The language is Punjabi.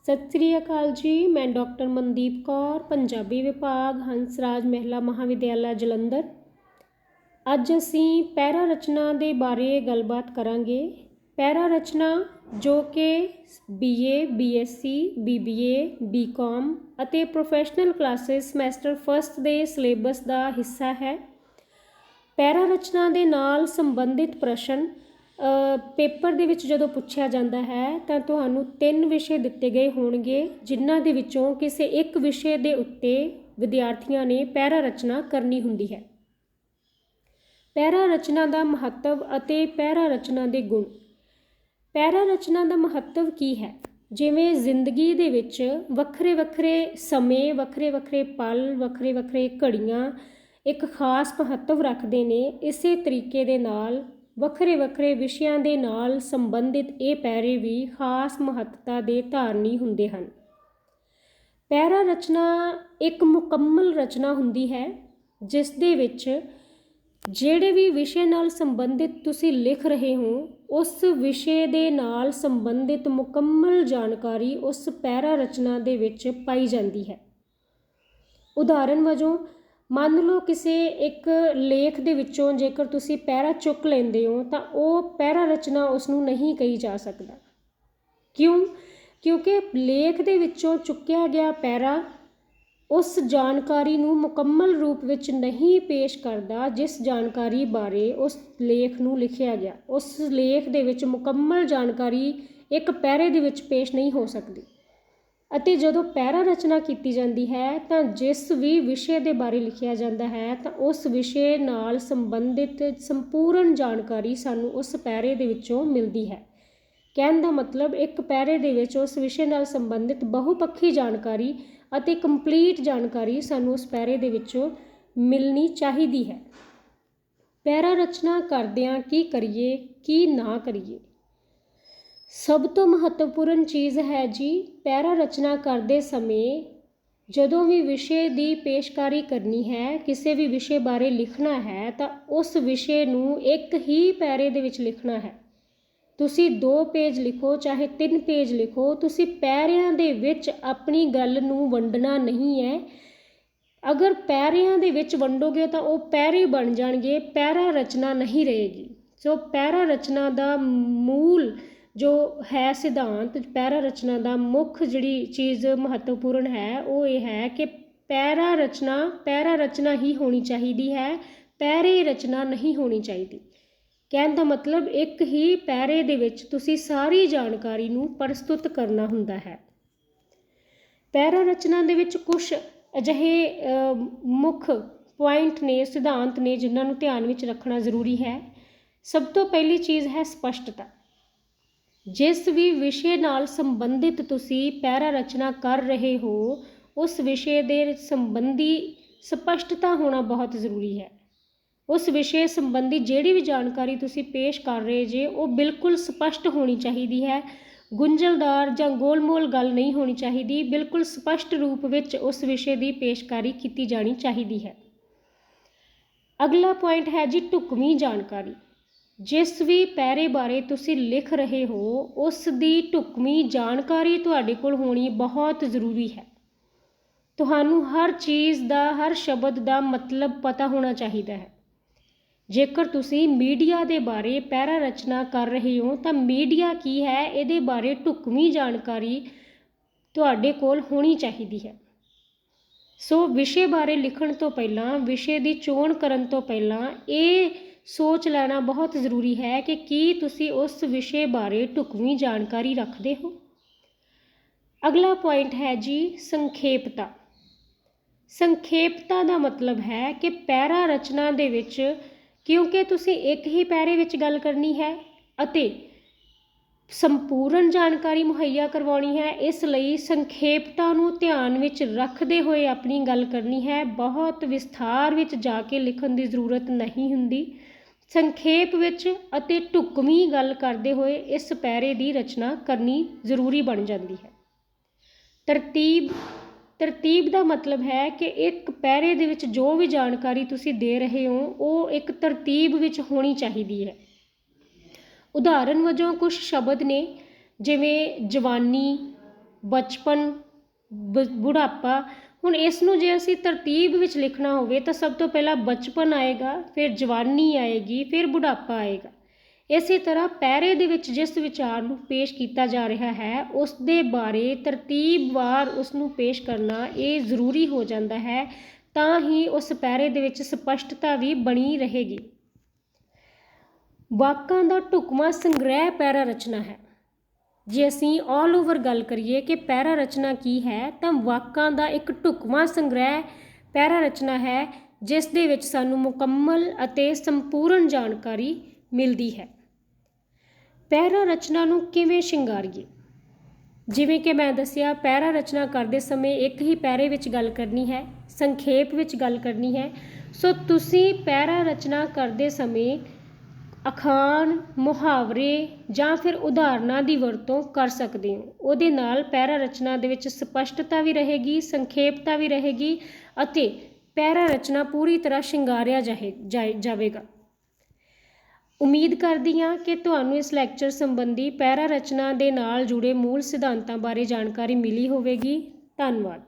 ਸਤਿ ਸ੍ਰੀ ਅਕਾਲ ਜੀ। ਮੈਂ ਡਾਕਟਰ ਮਨਦੀਪ ਕੌਰ, ਪੰਜਾਬੀ ਵਿਭਾਗ, ਹੰਸਰਾਜ ਮਹਿਲਾ ਮਹਾਵਿਦਿਆਲਾ ਜਲੰਧਰ। ਅੱਜ ਅਸੀਂ ਪੈਰਾ ਰਚਨਾ ਦੇ ਬਾਰੇ ਗੱਲਬਾਤ ਕਰਾਂਗੇ। ਪੈਰਾ ਰਚਨਾ ਜੋ ਕਿ BA, BSc, BBA, BCom ਅਤੇ ਪ੍ਰੋਫੈਸ਼ਨਲ ਕਲਾਸਿਸ ਸਮੈਸਟਰ ਫਸਟ ਦੇ ਸਿਲੇਬਸ ਦਾ ਹਿੱਸਾ ਹੈ। ਪੈਰਾ ਰਚਨਾ ਦੇ ਨਾਲ ਸੰਬੰਧਿਤ ਪ੍ਰਸ਼ਨ ਪੇਪਰ ਦੇ ਵਿੱਚ ਜਦੋਂ ਪੁੱਛਿਆ ਜਾਂਦਾ ਹੈ ਤਾਂ ਤੁਹਾਨੂੰ 3 ਵਿਸ਼ੇ ਦਿੱਤੇ ਗਏ ਹੋਣਗੇ, ਜਿਨ੍ਹਾਂ ਦੇ ਵਿੱਚੋਂ ਕਿਸੇ ਇੱਕ ਵਿਸ਼ੇ ਦੇ ਉੱਤੇ ਵਿਦਿਆਰਥੀਆਂ ਨੇ ਪੈਰਾ ਰਚਨਾ ਕਰਨੀ ਹੁੰਦੀ ਹੈ। ਪੈਰਾ ਰਚਨਾ ਦਾ ਮਹੱਤਵ ਅਤੇ ਪੈਰਾ ਰਚਨਾ ਦੇ ਗੁਣ। ਪੈਰਾ ਰਚਨਾ ਦਾ ਮਹੱਤਵ ਕੀ ਹੈ? ਜਿਵੇਂ ਜ਼ਿੰਦਗੀ ਦੇ ਵਿੱਚ ਵੱਖਰੇ ਵੱਖਰੇ ਸਮੇਂ, ਵੱਖਰੇ ਵੱਖਰੇ ਪਲ, ਵੱਖਰੇ ਵੱਖਰੇ ਘੜੀਆਂ ਇੱਕ ਖਾਸ ਮਹੱਤਵ ਰੱਖਦੇ ਨੇ, ਇਸੇ ਤਰੀਕੇ ਦੇ ਨਾਲ ਵੱਖਰੇ ਵੱਖਰੇ ਵਿਸ਼ਿਆਂ ਦੇ ਨਾਲ ਸੰਬੰਧਿਤ ਇਹ ਪੈਰੇ ਵੀ ਖਾਸ ਮਹੱਤਤਾ ਦੇ ਧਾਰਨੀ ਹੁੰਦੇ ਹਨ। ਪੈਰਾ ਰਚਨਾ ਇੱਕ ਮੁਕੰਮਲ ਰਚਨਾ ਹੁੰਦੀ ਹੈ, ਜਿਸ ਦੇ ਵਿੱਚ ਜਿਹੜੇ ਵੀ ਵਿਸ਼ੇ ਨਾਲ ਸੰਬੰਧਿਤ ਤੁਸੀਂ ਲਿਖ ਰਹੇ ਹੋ, ਉਸ ਵਿਸ਼ੇ ਦੇ ਨਾਲ ਸੰਬੰਧਿਤ ਮੁਕੰਮਲ ਜਾਣਕਾਰੀ ਉਸ ਪੈਰਾ ਰਚਨਾ ਦੇ ਵਿੱਚ ਪਾਈ ਜਾਂਦੀ ਹੈ। ਉਦਾਹਰਨ ਵਜੋਂ ਮੰਨ ਲਓ ਕਿਸੇ ਇੱਕ ਲੇਖ ਦੇ ਵਿੱਚੋਂ ਜੇਕਰ ਤੁਸੀਂ ਪੈਰਾ ਚੁੱਕ ਲੈਂਦੇ ਹੋ ਤਾਂ ਉਹ ਪੈਰਾ ਰਚਨਾ ਉਸ ਨੂੰ ਨਹੀਂ ਕਹੀ ਜਾ ਸਕਦਾ। ਕਿਉਂਕਿ ਲੇਖ ਦੇ ਵਿੱਚੋਂ ਚੁੱਕਿਆ ਗਿਆ ਪੈਰਾ ਉਸ ਜਾਣਕਾਰੀ ਨੂੰ ਮੁਕੰਮਲ ਰੂਪ ਵਿੱਚ ਨਹੀਂ ਪੇਸ਼ ਕਰਦਾ ਜਿਸ ਜਾਣਕਾਰੀ ਬਾਰੇ ਉਸ ਲੇਖ ਨੂੰ ਲਿਖਿਆ ਗਿਆ। ਉਸ ਲੇਖ ਦੇ ਵਿੱਚ ਮੁਕੰਮਲ ਜਾਣਕਾਰੀ ਇੱਕ ਪੈਰੇ ਦੇ ਵਿੱਚ ਪੇਸ਼ ਨਹੀਂ ਹੋ ਸਕਦੀ। ਅਤੇ ਜਦੋਂ ਪੈਰਾ ਰਚਨਾ ਕੀਤੀ ਜਾਂਦੀ ਹੈ ਤਾਂ ਜਿਸ ਵੀ ਵਿਸ਼ੇ ਦੇ ਬਾਰੇ ਲਿਖਿਆ ਜਾਂਦਾ ਹੈ ਤਾਂ ਉਸ ਵਿਸ਼ੇ ਨਾਲ ਸੰਬੰਧਿਤ ਸੰਪੂਰਨ ਜਾਣਕਾਰੀ ਸਾਨੂੰ ਉਸ ਪੈਰੇ ਦੇ ਵਿੱਚੋਂ ਮਿਲਦੀ ਹੈ। ਕਹਿਣ ਦਾ ਮਤਲਬ ਇੱਕ ਪੈਰੇ ਦੇ ਵਿੱਚ ਉਸ ਵਿਸ਼ੇ ਨਾਲ ਸੰਬੰਧਿਤ ਬਹੁਪੱਖੀ ਜਾਣਕਾਰੀ ਅਤੇ ਕੰਪਲੀਟ ਜਾਣਕਾਰੀ ਸਾਨੂੰ ਉਸ ਪੈਰੇ ਦੇ ਵਿੱਚੋਂ ਮਿਲਣੀ ਚਾਹੀਦੀ ਹੈ। ਪੈਰਾ ਰਚਨਾ ਕਰਦਿਆਂ ਕੀ ਕਰੀਏ, ਕੀ ਨਾ ਕਰੀਏ? ਸਭ ਤੋਂ ਮਹੱਤਵਪੂਰਨ ਚੀਜ਼ ਹੈ ਜੀ, ਪੈਰਾ ਰਚਨਾ ਕਰਦੇ ਸਮੇਂ ਜਦੋਂ ਵੀ ਵਿਸ਼ੇ ਦੀ ਪੇਸ਼ਕਾਰੀ ਕਰਨੀ ਹੈ, ਕਿਸੇ ਵੀ ਵਿਸ਼ੇ ਬਾਰੇ ਲਿਖਣਾ ਹੈ ਤਾਂ ਉਸ ਵਿਸ਼ੇ ਨੂੰ ਇੱਕ ਹੀ ਪੈਰੇ ਦੇ ਵਿੱਚ ਲਿਖਣਾ ਹੈ। ਤੁਸੀਂ 2 ਪੇਜ ਲਿਖੋ, ਚਾਹੇ 3 ਪੇਜ ਲਿਖੋ, ਤੁਸੀਂ ਪੈਰਿਆਂ ਦੇ ਵਿੱਚ ਆਪਣੀ ਗੱਲ ਨੂੰ ਵੰਡਣਾ ਨਹੀਂ ਹੈ। ਅਗਰ ਪੈਰਿਆਂ ਦੇ ਵਿੱਚ ਵੰਡੋਗੇ ਤਾਂ ਉਹ ਪੈਰੇ ਬਣ ਜਾਣਗੇ, ਪੈਰਾ ਰਚਨਾ ਨਹੀਂ ਰਹੇਗੀ। ਸੋ ਪੈਰਾ ਰਚਨਾ ਦਾ ਮੂਲ ਜੋ ਹੈ ਸਿਧਾਂਤ, ਪੈਰਾ ਰਚਨਾ ਦਾ ਮੁੱਖ ਜਿਹੜੀ ਚੀਜ਼ ਮਹੱਤਵਪੂਰਨ ਹੈ ਉਹ ਇਹ ਹੈ ਕਿ ਪੈਰਾ ਰਚਨਾ ਹੀ ਹੋਣੀ ਚਾਹੀਦੀ ਹੈ, ਪੈਰੇ ਰਚਨਾ ਨਹੀਂ ਹੋਣੀ ਚਾਹੀਦੀ। ਕਹਿਣ ਦਾ ਮਤਲਬ ਇੱਕ ਹੀ ਪੈਰੇ ਦੇ ਵਿੱਚ ਤੁਸੀਂ ਸਾਰੀ ਜਾਣਕਾਰੀ ਨੂੰ ਪ੍ਰਸਤੁਤ ਕਰਨਾ ਹੁੰਦਾ ਹੈ। ਪੈਰਾ ਰਚਨਾ ਦੇ ਵਿੱਚ ਕੁਝ ਅਜਿਹੇ ਮੁੱਖ ਪੁਆਇੰਟ ਨੇ, ਸਿਧਾਂਤ ਨੇ, ਜਿਨ੍ਹਾਂ ਨੂੰ ਧਿਆਨ ਵਿੱਚ ਰੱਖਣਾ ਜ਼ਰੂਰੀ ਹੈ। ਸਭ ਤੋਂ ਪਹਿਲੀ ਚੀਜ਼ ਹੈ ਸਪਸ਼ਟਤਾ। ਜਿਸ ਵੀ ਵਿਸ਼ੇ ਨਾਲ ਸੰਬੰਧਿਤ ਤੁਸੀਂ ਪੈਰਾ ਰਚਨਾ ਕਰ ਰਹੇ ਹੋ, ਉਸ ਵਿਸ਼ੇ ਦੇ ਸੰਬੰਧੀ ਸਪਸ਼ਟਤਾ ਹੋਣਾ ਬਹੁਤ ਜ਼ਰੂਰੀ ਹੈ। ਉਸ ਵਿਸ਼ੇ ਸੰਬੰਧੀ ਜਿਹੜੀ ਵੀ ਜਾਣਕਾਰੀ ਤੁਸੀਂ ਪੇਸ਼ ਕਰ ਰਹੇ ਜੇ ਉਹ ਬਿਲਕੁਲ ਸਪਸ਼ਟ ਹੋਣੀ ਚਾਹੀਦੀ ਹੈ। ਗੁੰਝਲਦਾਰ ਜਾਂ ਗੋਲਮੋਲ ਗੱਲ ਨਹੀਂ ਹੋਣੀ ਚਾਹੀਦੀ, ਬਿਲਕੁਲ ਸਪਸ਼ਟ ਰੂਪ ਵਿੱਚ ਉਸ ਵਿਸ਼ੇ ਦੀ ਪੇਸ਼ਕਾਰੀ ਕੀਤੀ ਜਾਣੀ ਚਾਹੀਦੀ ਹੈ। ਅਗਲਾ ਪੁਆਇੰਟ ਹੈ ਜੀ ਢੁਕਵੀਂ ਜਾਣਕਾਰੀ। ਜਿਸ ਵੀ ਪੈਰੇ ਬਾਰੇ ਤੁਸੀਂ ਲਿਖ ਰਹੇ ਹੋ ਉਸ ਦੀ ਢੁਕਵੀਂ ਜਾਣਕਾਰੀ ਤੁਹਾਡੇ ਕੋਲ ਹੋਣੀ ਬਹੁਤ ਜ਼ਰੂਰੀ ਹੈ। ਤੁਹਾਨੂੰ ਹਰ ਚੀਜ਼ ਦਾ, ਹਰ ਸ਼ਬਦ ਦਾ ਮਤਲਬ ਪਤਾ ਹੋਣਾ ਚਾਹੀਦਾ ਹੈ। ਜੇਕਰ ਤੁਸੀਂ ਮੀਡੀਆ ਦੇ ਬਾਰੇ ਪੈਰਾ ਰਚਨਾ ਕਰ ਰਹੇ ਹੋ ਤਾਂ ਮੀਡੀਆ ਕੀ ਹੈ, ਇਹਦੇ ਬਾਰੇ ਢੁਕਵੀਂ ਜਾਣਕਾਰੀ ਤੁਹਾਡੇ ਕੋਲ ਹੋਣੀ ਚਾਹੀਦੀ ਹੈ। ਸੋ ਵਿਸ਼ੇ ਬਾਰੇ ਲਿਖਣ ਤੋਂ ਪਹਿਲਾਂ, ਵਿਸ਼ੇ ਦੀ ਚੋਣ ਕਰਨ ਤੋਂ ਪਹਿਲਾਂ ਇਹ ਸੋਚ ਲੈਣਾ ਬਹੁਤ ਜ਼ਰੂਰੀ ਹੈ ਕਿ ਕੀ ਤੁਸੀਂ ਉਸ ਵਿਸ਼ੇ ਬਾਰੇ ਢੁਕਵੀਂ ਜਾਣਕਾਰੀ ਰੱਖਦੇ ਹੋ। ਅਗਲਾ ਪੁਆਇੰਟ ਹੈ ਜੀ ਸੰਖੇਪਤਾ। ਸੰਖੇਪਤਾ ਦਾ ਮਤਲਬ ਹੈ ਕਿ ਪੈਰਾ ਰਚਨਾ ਦੇ ਵਿੱਚ, ਕਿਉਂਕਿ ਤੁਸੀਂ ਇੱਕ ਹੀ ਪੈਰੇ ਵਿੱਚ ਗੱਲ ਕਰਨੀ ਹੈ ਅਤੇ ਸੰਪੂਰਨ ਜਾਣਕਾਰੀ ਮੁਹੱਈਆ ਕਰਵਾਉਣੀ ਹੈ, ਇਸ ਲਈ ਸੰਖੇਪਤਾ ਨੂੰ ਧਿਆਨ ਵਿੱਚ ਰੱਖਦੇ ਹੋਏ ਆਪਣੀ ਗੱਲ ਕਰਨੀ ਹੈ। ਬਹੁਤ ਵਿਸਥਾਰ ਵਿੱਚ ਜਾ ਕੇ ਲਿਖਣ ਦੀ ਜ਼ਰੂਰਤ ਨਹੀਂ ਹੁੰਦੀ। ਸੰਖੇਪ ਵਿੱਚ ਅਤੇ ਢੁਕਵੀਂ ਗੱਲ ਕਰਦੇ ਹੋਏ ਇਸ ਪੈਰੇ ਦੀ ਰਚਨਾ ਕਰਨੀ ਜ਼ਰੂਰੀ ਬਣ ਜਾਂਦੀ ਹੈ। ਤਰਤੀਬ ਦਾ ਮਤਲਬ ਹੈ ਕਿ ਇੱਕ ਪੈਰੇ ਦੇ ਵਿੱਚ ਜੋ ਵੀ ਜਾਣਕਾਰੀ ਤੁਸੀਂ ਦੇ ਰਹੇ ਹੋ ਉਹ ਇੱਕ ਤਰਤੀਬ ਵਿੱਚ ਹੋਣੀ ਚਾਹੀਦੀ ਹੈ। ਉਦਾਹਰਨ ਵਜੋਂ ਕੁਝ ਸ਼ਬਦ ਨੇ ਜਿਵੇਂ ਜਵਾਨੀ, ਬਚਪਨ, ਬੁਢਾਪਾ। ਹੁਣ ਇਸ ਨੂੰ ਜੇ ਅਸੀਂ ਤਰਤੀਬ ਵਿੱਚ ਲਿਖਣਾ ਹੋਵੇ ਤਾਂ ਸਭ ਤੋਂ ਪਹਿਲਾਂ ਬਚਪਨ ਆਏਗਾ, ਫਿਰ ਜਵਾਨੀ ਆਏਗੀ, ਫਿਰ ਬੁਢਾਪਾ ਆਏਗਾ। ਇਸੇ ਤਰ੍ਹਾਂ ਪੈਰੇ ਦੇ ਵਿੱਚ ਜਿਸ ਵਿਚਾਰ ਨੂੰ ਪੇਸ਼ ਕੀਤਾ ਜਾ ਰਿਹਾ ਹੈ ਉਸ ਦੇ ਬਾਰੇ ਤਰਤੀਬਵਾਰ ਉਸ ਨੂੰ ਪੇਸ਼ ਕਰਨਾ ਇਹ ਜ਼ਰੂਰੀ ਹੋ ਜਾਂਦਾ ਹੈ, ਤਾਂ ਹੀ ਉਸ ਪੈਰੇ ਦੇ ਵਿੱਚ ਸਪਸ਼ਟਤਾ ਵੀ ਬਣੀ ਰਹੇਗੀ। ਵਾਕਾਂ ਦਾ ਢੁਕਵਾਂ ਸੰਗ੍ਰਹਿ ਪੈਰਾ ਰਚਨਾ ਹੈ। ਜੇ ਅਸੀਂ ਆਲ ਓਵਰ ਗੱਲ ਕਰੀਏ ਕਿ ਪੈਰਾ ਰਚਨਾ ਕੀ ਹੈ, ਤਾਂ ਵਾਕਾਂ ਦਾ ਇੱਕ ਢੁਕਵਾਂ ਸੰਗ੍ਰਹਿ ਪੈਰਾ ਰਚਨਾ ਹੈ ਜਿਸ ਦੇ ਵਿੱਚ ਸਾਨੂੰ ਮੁਕੰਮਲ ਅਤੇ ਸੰਪੂਰਨ ਜਾਣਕਾਰੀ ਮਿਲਦੀ ਹੈ। ਪੈਰਾ ਰਚਨਾ ਨੂੰ ਕਿਵੇਂ ਸ਼ਿੰਗਾਰੀਏ? ਜਿਵੇਂ ਕਿ ਮੈਂ ਦੱਸਿਆ, ਪੈਰਾ ਰਚਨਾ ਕਰਦੇ ਸਮੇਂ ਇੱਕ ਹੀ ਪੈਰੇ ਵਿੱਚ ਗੱਲ ਕਰਨੀ ਹੈ, ਸੰਖੇਪ ਵਿੱਚ ਗੱਲ ਕਰਨੀ ਹੈ। ਸੋ ਤੁਸੀਂ ਪੈਰਾ ਰਚਨਾ ਕਰਦੇ ਸਮੇਂ ਅਖਾਣ, ਮੁਹਾਵਰੇ ਜਾਂ ਫਿਰ ਉਦਾਹਰਨਾਂ ਦੀ ਵਰਤੋਂ ਕਰ ਸਕਦੇ ਹੋ। ਉਹਦੇ ਨਾਲ ਪੈਰਾ ਰਚਨਾ ਦੇ ਵਿੱਚ ਸਪਸ਼ਟਤਾ ਵੀ ਰਹੇਗੀ, ਸੰਖੇਪਤਾ ਵੀ ਰਹੇਗੀ ਅਤੇ ਪੈਰਾ ਰਚਨਾ ਪੂਰੀ ਤਰ੍ਹਾਂ ਸ਼ਿੰਗਾਰਿਆ ਜਾਵੇਗਾ। ਉਮੀਦ ਕਰਦੀ ਹਾਂ ਕਿ ਤੁਹਾਨੂੰ ਇਸ ਲੈਕਚਰ ਸੰਬੰਧੀ ਪੈਰਾ ਰਚਨਾ ਦੇ ਨਾਲ ਜੁੜੇ ਮੂਲ ਸਿਧਾਂਤਾਂ ਬਾਰੇ ਜਾਣਕਾਰੀ ਮਿਲੀ ਹੋਵੇਗੀ। ਧੰਨਵਾਦ।